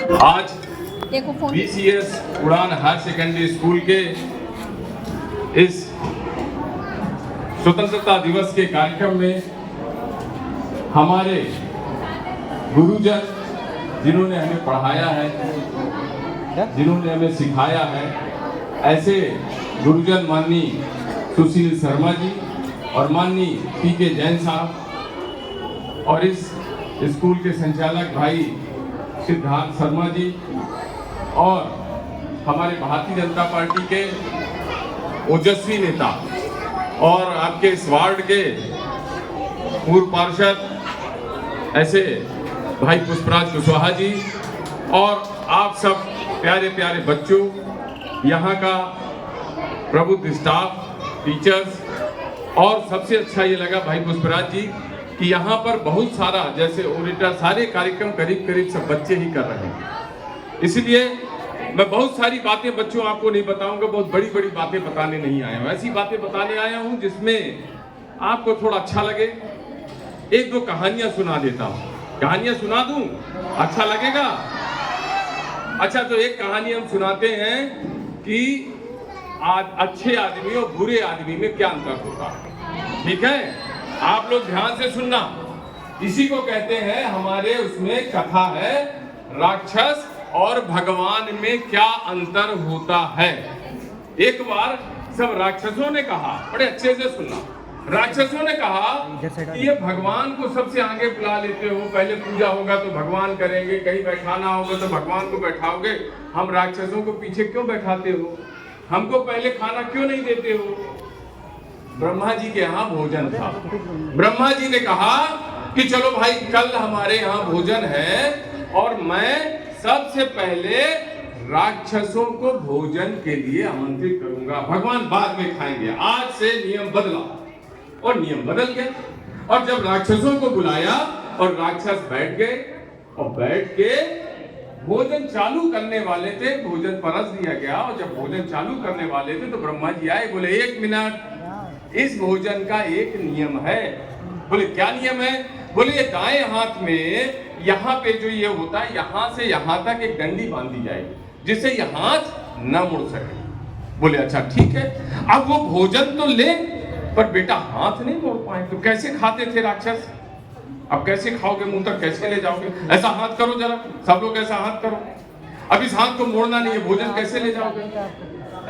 आज BCS उड़ान higher secondary school के इस स्वतंत्रता दिवस के कार्यक्रम में हमारे गुरुजन जिन्होंने हमें पढ़ाया है, जिन्होंने हमें सिखाया है, ऐसे गुरुजन माननीय सुशील शर्मा जी और माननीय PK जैन साहब और इस स्कूल के संचालक भाई सिद्धार्थ शर्मा जी और हमारे भारतीय जनता पार्टी के ओजस्वी नेता और आपके इस वार्ड के पूर्व पार्षद ऐसे भाई पुष्पराज कुशवाहा जी और आप सब प्यारे प्यारे बच्चों, यहाँ का प्रबुद्ध स्टाफ, टीचर्स, और सबसे अच्छा ये लगा भाई पुष्पराज जी कि यहाँ पर बहुत सारा जैसे ओरेटर सारे कार्यक्रम करीब करीब सब बच्चे ही कर रहे हैं। इसलिए मैं बहुत सारी बातें बच्चों आपको नहीं बताऊंगा, बहुत बड़ी बड़ी बातें बताने नहीं आया हूँ, ऐसी बातें बताने आया हूँ जिसमें आपको थोड़ा अच्छा लगे। एक दो कहानियां सुना देता हूँ। कहानियां सुना दूं? अच्छा लगेगा? अच्छा, तो एक कहानी हम सुनाते हैं कि अच्छे आदमी और बुरे आदमी में क्या अंतर होता है। ठीक है, आप लोग ध्यान से सुनना। इसी को कहते हैं, हमारे उसमें कथा है राक्षस और भगवान में क्या अंतर होता है। एक बार सब राक्षसों ने कहा, बड़े अच्छे से सुनना, राक्षसों ने कहा कि ये भगवान को सबसे आगे बुला लेते हो, पहले पूजा होगा तो भगवान करेंगे, कहीं बैठाना होगा तो भगवान को बैठाओगे, हम राक्षसों को पीछे क्यों बैठाते हो, हमको पहले खाना क्यों नहीं देते हो। ब्रह्मा जी के यहाँ भोजन था। ब्रह्मा जी ने कहा कि चलो भाई कल हमारे यहाँ भोजन है और मैं सबसे पहले राक्षसों को भोजन के लिए आमंत्रित करूंगा, भगवान बाद में खाएंगे। आज से नियम बदला और नियम बदल गया। और जब राक्षसों को बुलाया और राक्षस बैठ गए और बैठ के भोजन चालू करने वाले थे, भोजन परस दिया गया और जब भोजन चालू करने वाले थे तो ब्रह्मा जी आए, बोले 1 मिनट, इस भोजन का एक नियम है। बोले क्या नियम है? बोले ये दाएं हाथ में यहाँ पे जो ये होता है, यहाँ से यहाँ तक एक डंडी बांध दी जाएगी जिससे ये हाथ न मुड़ सके। बोले अच्छा ठीक है। अब वो भोजन तो ले पर बेटा हाथ नहीं मोड़ पाए तो कैसे खाते थे राक्षस? अब कैसे खाओगे, मुंह तक कैसे ले जाओगे? ऐसा हाथ करो जरा, सब लोग ऐसा हाथ करो। अब इस हाथ को मोड़ना नहीं है, भोजन कैसे ले जाओगे?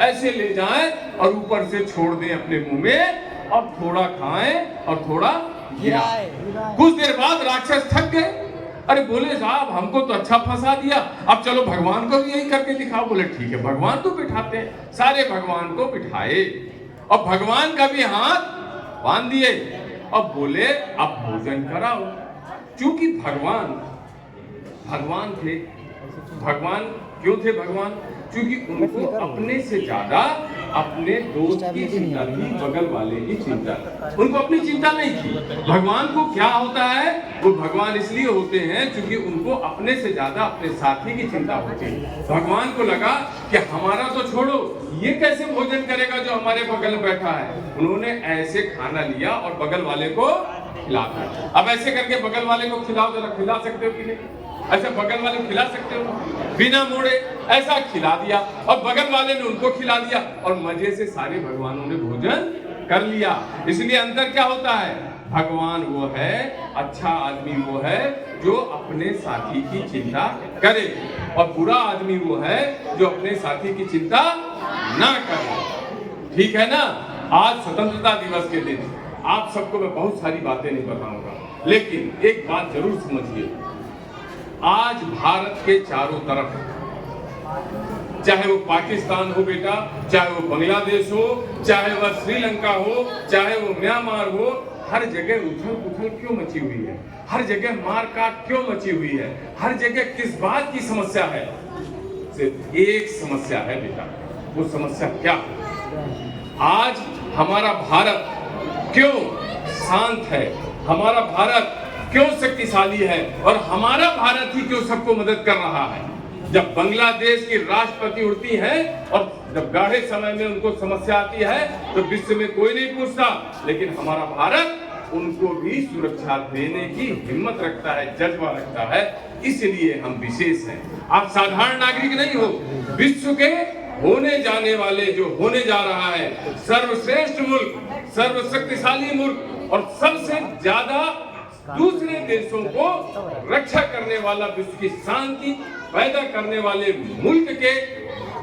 ऐसे ले जाएं और ऊपर से छोड़ दें अपने मुंह में, अब थोड़ा खाएं और थोड़ा गिराएं। कुछ देर बाद राक्षस थक गए। अरे बोले साहब हमको तो अच्छा फंसा दिया, अब चलो भगवान को भी यही करके दिखाओ। बोले ठीक है, भगवान को बिठाते हैं। सारे भगवान को बिठाए और भगवान का भी हाथ बांध दिए। अब बोले अब भोजन कराओ। क्योंकि भगवान थे। भगवान क्यों थे भगवान? क्योंकि उनको अपने से ज्यादा अपने दोस्त की चिंता थी, बगल वाले की चिंता, उनको अपनी चिंता नहीं थी। भगवान को क्या होता है, वो भगवान इसलिए होते हैं क्योंकि उनको अपने से ज्यादा अपने साथी की चिंता होती है। भगवान को लगा कि हमारा तो छोड़ो, ये कैसे भोजन करेगा जो हमारे बगल में बैठा है। उन्होंने ऐसे खाना लिया और बगल वाले को खिला दिया। अब ऐसे करके बगल वाले को खिलाओ जरा, खिला सकते हो कि नहीं? ऐसे बगल वाले खिला सकते हो बिना मोड़े? ऐसा खिला दिया और बगल वाले ने उनको खिला दिया और मजे से सारे भगवानों ने भोजन कर लिया। इसलिए अंतर क्या होता है? भगवान वो है, अच्छा आदमी वो है जो अपने साथी की चिंता करे और बुरा आदमी वो है जो अपने साथी की चिंता ना करे। ठीक है ना? आज स्वतंत्रता दिवस के दिन आप सबको मैं बहुत सारी बातें नहीं बताऊंगा, लेकिन एक बात जरूर समझिए, आज भारत के चारों तरफ, चाहे वो पाकिस्तान हो बेटा, चाहे वो बांग्लादेश हो, चाहे वह श्रीलंका हो, चाहे वो म्यांमार हो, हर जगह उथल पुथल क्यों मची हुई है? हर जगह मारकाट क्यों मची हुई है? हर जगह किस बात की समस्या है? सिर्फ एक समस्या है बेटा। वो समस्या क्या है? आज हमारा भारत क्यों शांत है? हमारा भारत क्यों शक्तिशाली है? और हमारा भारत ही क्यों सबको मदद कर रहा है? जब बांग्लादेश की राष्ट्रपति उड़ती है और जब गाढ़े समय में उनको समस्या आती है तो विश्व में कोई नहीं पूछता, लेकिन हमारा भारत उनको भी सुरक्षा देने की हिम्मत रखता है, जज्बा रखता है। इसलिए हम विशेष हैं। आप साधारण नागरिक नहीं हो, विश्व के होने जाने वाले, जो होने जा रहा है सर्वश्रेष्ठ मुल्क, सर्वशक्तिशाली मुल्क और सबसे ज्यादा दूसरे देशों को रक्षा करने वाला, विश्व की शांति पैदा करने वाले मुल्क के,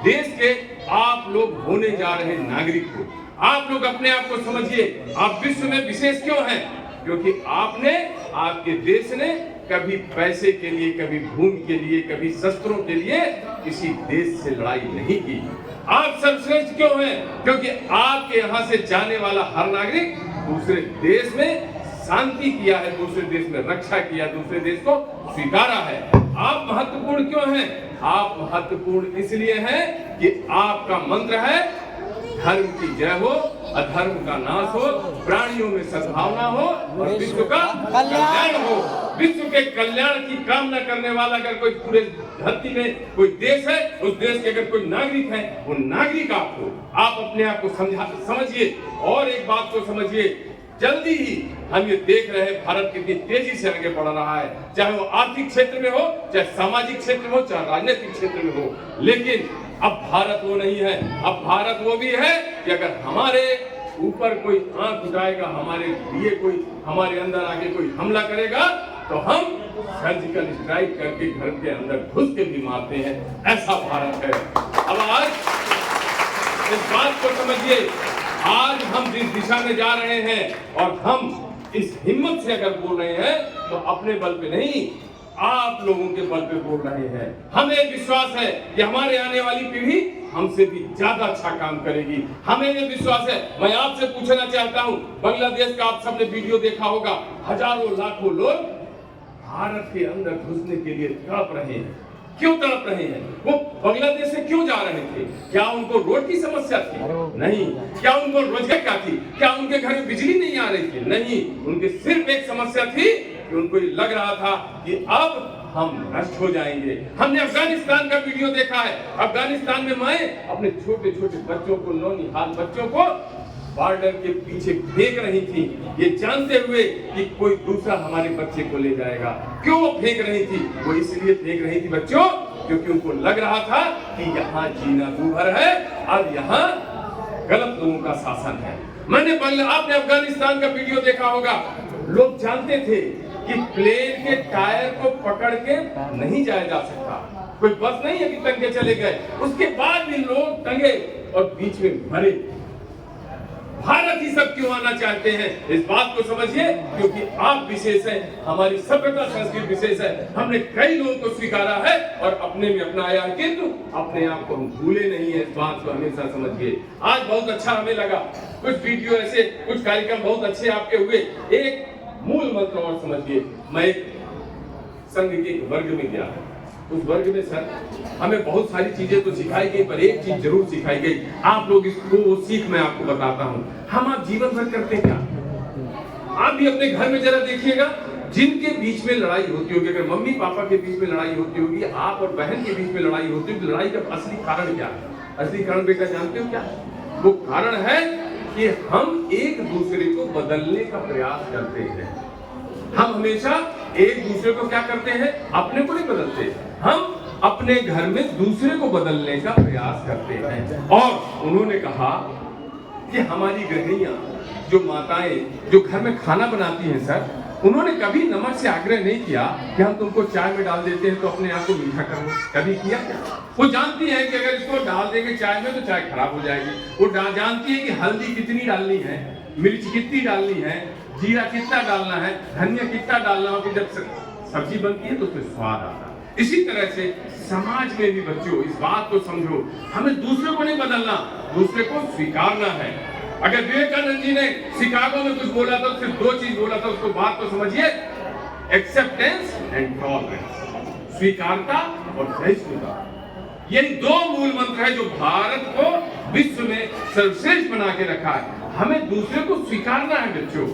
देश के आप लोग होने जा रहे नागरिक हो। आप लोग अपने आप को समझिए, आप विश्व में विशेष क्यों हैं? क्योंकि आपने, आपके देश ने कभी पैसे के लिए, कभी भूमि के लिए, कभी शस्त्रों के लिए किसी देश से लड़ाई नहीं की। आप सर्वश्रेष्ठ क्यों हैं? क्योंकि आपके यहाँ से जाने वाला हर नागरिक दूसरे देश में शांति किया है, दूसरे देश में रक्षा किया, दूसरे देश को स्वीकारा है। आप महत्वपूर्ण क्यों हैं? आप महत्वपूर्ण इसलिए हैं कि आपका मंत्र है धर्म की जय हो, अधर्म का नाश हो, प्राणियों में सद्भावना हो और विश्व का कल्याण हो। विश्व के कल्याण की कामना करने वाला अगर कोई पूरे धरती में कोई देश है, उस देश के अगर कोई नागरिक है, वो नागरिक आप हो। आप अपने आप को समझिए। और एक बात को समझिए, जल्दी ही हम ये देख रहे हैं भारत कितनी तेजी से आगे बढ़ रहा है, चाहे वो आर्थिक क्षेत्र में हो, चाहे सामाजिक क्षेत्र में हो, चाहे राजनीतिक क्षेत्र में हो। लेकिन अब भारत वो नहीं है। अब भारत वो भी है कि अगर हमारे ऊपर कोई आंख उठाएगा, हमारे लिए कोई, हमारे अंदर आके कोई हमला करेगा, तो हम सर्जिकल स्ट्राइक करके घर के अंदर घुस के भी मारते हैं। ऐसा भारत है। अब आज इस बात को समझिए, आज हम जिस दिशा में जा रहे हैं और हम इस हिम्मत से अगर बोल रहे हैं तो अपने बल पे नहीं, आप लोगों के बल पे बोल रहे हैं। हमें विश्वास है कि हमारे आने वाली पीढ़ी हमसे भी ज्यादा अच्छा काम करेगी। हमें ये विश्वास है। मैं आपसे पूछना चाहता हूँ, बांग्लादेश का आप सबने वीडियो देखा होगा, हजारों लाखों लोग भारत के अंदर घुसने के लिए तड़प रहे हैं। क्यों तड़प रहे हैं? वो बांग्लादेश से क्यों जा रहे थे? क्या उनको रोड की समस्या थी? नहीं। क्या उनको रोजगार क्या थी? क्या उनके घर में बिजली नहीं आ रही थी? नहीं। उनके सिर्फ एक समस्या थी कि उनको ये लग रहा था कि अब हम नष्ट हो जाएंगे। हमने अफगानिस्तान का वीडियो देखा है। अफगानिस्तान में मैं अपने छोटे छोटे बच्चों को, नौनिहाल बच्चों को बॉर्डर के पीछे फेंक रही थी, ये जानते हुए कि कोई दूसरा हमारे बच्चे को ले जाएगा। क्यों वो फेंक रही थी? वो इसलिए फेंक रही थी बच्चों, क्योंकि उनको लग रहा था कि यहाँ जीना दूभर है और यहाँ गलत लोगों का शासन है। आपने अफगानिस्तान का वीडियो देखा होगा। लोग जानते थे कि प्लेन के टायर को पकड़ के नहीं जाया जा सकता, कोई बस नहीं अभी तंग के चले गए, उसके बाद भी लोग टंगे और बीच में मरे। भारत ही सब क्यों आना चाहते हैं? इस बात को समझिए, क्योंकि आप विशेष हैं, हमारी सभ्यता संस्कृति विशेष है। हमने कई लोगों को स्वीकारा है और अपने में अपनाया है, किंतु अपने आप को हम भूले नहीं है। इस बात को हमेशा समझिए। आज बहुत अच्छा हमें लगा, कुछ वीडियो ऐसे, कुछ कार्यक्रम बहुत अच्छे आपके हुए। एक मूल मंत्र और समझिए। मैं एक संघ के वर्ग में गया, उस वर्ग में सर हमें बहुत सारी चीजें तो सिखाई गई, पर एक चीज जरूर सिखाई गई। आप लोग इसको, वो सीख मैं आपको बताता हूँ। हम आप जीवन भर करते क्या? आप भी अपने घर में जरा देखिएगा, जिनके बीच में लड़ाई होती होगी, अगर मम्मी पापा के बीच में लड़ाई होती होगी, आप और बहन के बीच में लड़ाई होती होगी, लड़ाई का असली कारण क्या है? असली कारण बेटा जानते हो क्या? वो कारण है कि हम एक दूसरे को बदलने का प्रयास करते हैं। हम हमेशा एक दूसरे को क्या करते हैं? अपने को नहीं बदलते, हम अपने घर में दूसरे को बदलने का प्रयास करते हैं। और उन्होंने कहा कि हमारी गृहिणियां, जो माताएं, जो घर में खाना बनाती हैं सर, उन्होंने कभी नमक से आग्रह नहीं किया कि हम तुमको चाय में डाल देते हैं तो अपने आप को मीठा करो। कभी किया? वो जानती है कि अगर इसको डाल देंगे चाय में तो चाय खराब हो जाएगी। वो जानती है कि हल्दी कितनी डालनी है, मिर्च कितनी डालनी है, जीरा कितना डालना है, धनिया कितना डालना हो, कि जब सब्जी बनती है तो उसमें स्वाद आता है। इसी तरह से समाज में भी बच्चों इस बात को समझो, हमें दूसरे को नहीं बदलना, दूसरे को स्वीकारना है। अगर विवेकानंद जी ने शिकागो में कुछ बोला था, सिर्फ दो चीज बोला था, उसको बात को समझिए, एक्सेप्टेंस एंड टॉलरेंस, स्वीकारता और सहिष्णुता। यही दो मूल मंत्र है जो भारत को विश्व में सर्वश्रेष्ठ बना के रखा है। हमें दूसरे को स्वीकारना है बच्चों,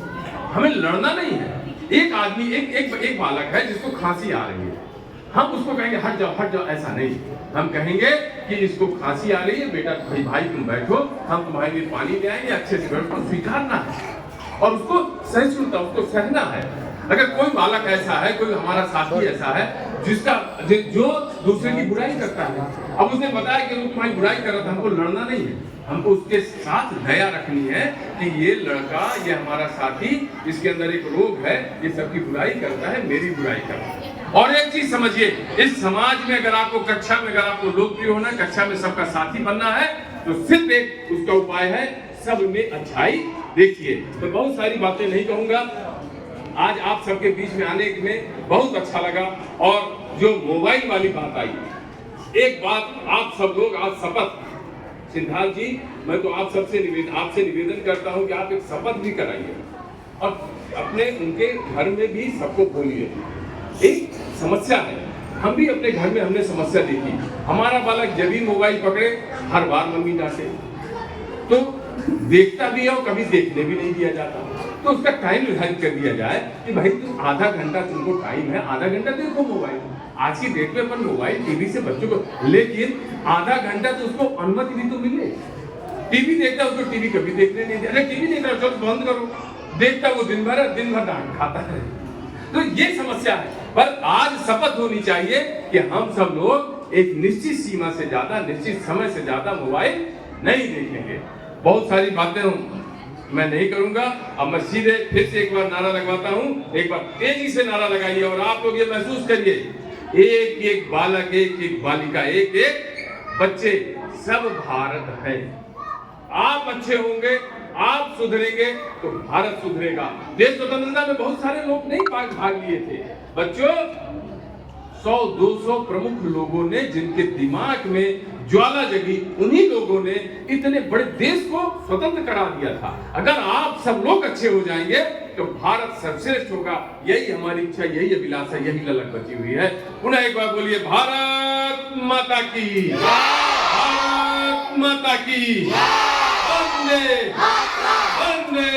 हमें लड़ना नहीं है। एक आदमी, एक बालक है जिसको खांसी आ रही है, हम उसको कहेंगे हट जाओ, ऐसा नहीं। हम कहेंगे कि इसको खांसी आ रही है बेटा, भाई तुम बैठो, हम तुम्हारे लिए पानी ले आएंगे, अच्छे से बैठो, स्वीकारना है। और उसको सहिष्णुता, उसको सहना है। अगर कोई बालक ऐसा है, कोई हमारा साथी ऐसा है जिसका जो दूसरे की बुराई करता है, अब उसने बताया कि वो तुम्हारी बुराई कर रहा था, हमको लड़ना नहीं है, हमको उसके साथ दया रखनी है कि ये लड़का, ये हमारा साथी, इसके अंदर एक रोग है, ये सबकी बुराई करता है, मेरी बुराई करता है। और एक चीज समझिए, इस समाज में अगर आपको कक्षा में अगर आपको लोकप्रिय होना, कक्षा में सबका साथी बनना है, तो सिर्फ एक उसका उपाय है, सब में अच्छाई देखिए। तो बहुत सारी बातें नहीं कहूंगा, आज आप सबके बीच में आने में बहुत अच्छा लगा। और जो मोबाइल वाली बात आई, एक बात आप सब लोग आज शपथ, सिद्धार्थ जी, मैं तो आप सबसे आपसे निवेदन करता हूं कि आप एक शपथ भी कराइए और अपने उनके घर में भी सबको बोलिए। एक समस्या है, हम भी अपने घर में हमने समस्या देखी, हमारा बालक जब भी मोबाइल पकड़े हर बार मम्मी डांटे, तो देखता भी है और कभी देखने भी नहीं दिया जाता, तो उसका टाइम निर्धारित कर दिया जाए कि भाई तुम आधा घंटा तुमको टाइम है, आधा घंटा देखो मोबाइल। आज की डेट में अपन मोबाइल टीवी से बच्चों को, लेकिन आधा घंटा तो उसको अनुमति भी तो मिले। टीवी देखता है, उसको टीवी कभी देखने नहीं दिया, अरे टीवी देख रहा, चलो बंद करो, देखता वो दिन भर डांट खाता है। तो ये समस्या है, पर आज शपथ होनी चाहिए कि हम सब लोग एक निश्चित सीमा से ज्यादा, निश्चित समय से ज्यादा मोबाइल नहीं देखेंगे। बहुत सारी बातें मैं नहीं करूंगा, अब मैं सीधे फिर से एक बार नारा लगवाता हूं, एक बार तेजी से नारा लगाइए और आप लोग ये महसूस करिए, एक एक बालक, एक एक बालिका, एक एक बच्चे, सब भारत है। आप अच्छे होंगे, आप सुधरेंगे तो भारत सुधरेगा। देश स्वतंत्रता में बहुत सारे लोग नहीं भाग लिए थे बच्चों, 100-200 प्रमुख लोगों ने, जिनके दिमाग में ज्वाला जगी, उन्हीं लोगों ने इतने बड़े देश को स्वतंत्र करा दिया था। अगर आप सब लोग अच्छे हो जाएंगे तो भारत सर्वश्रेष्ठ होगा। यही हमारी इच्छा, यही अभिलाषा, यही ललक बची हुई है। पुनः एक बार बोलिए, भारत माता की, भारत माता की, वंदे वंदे।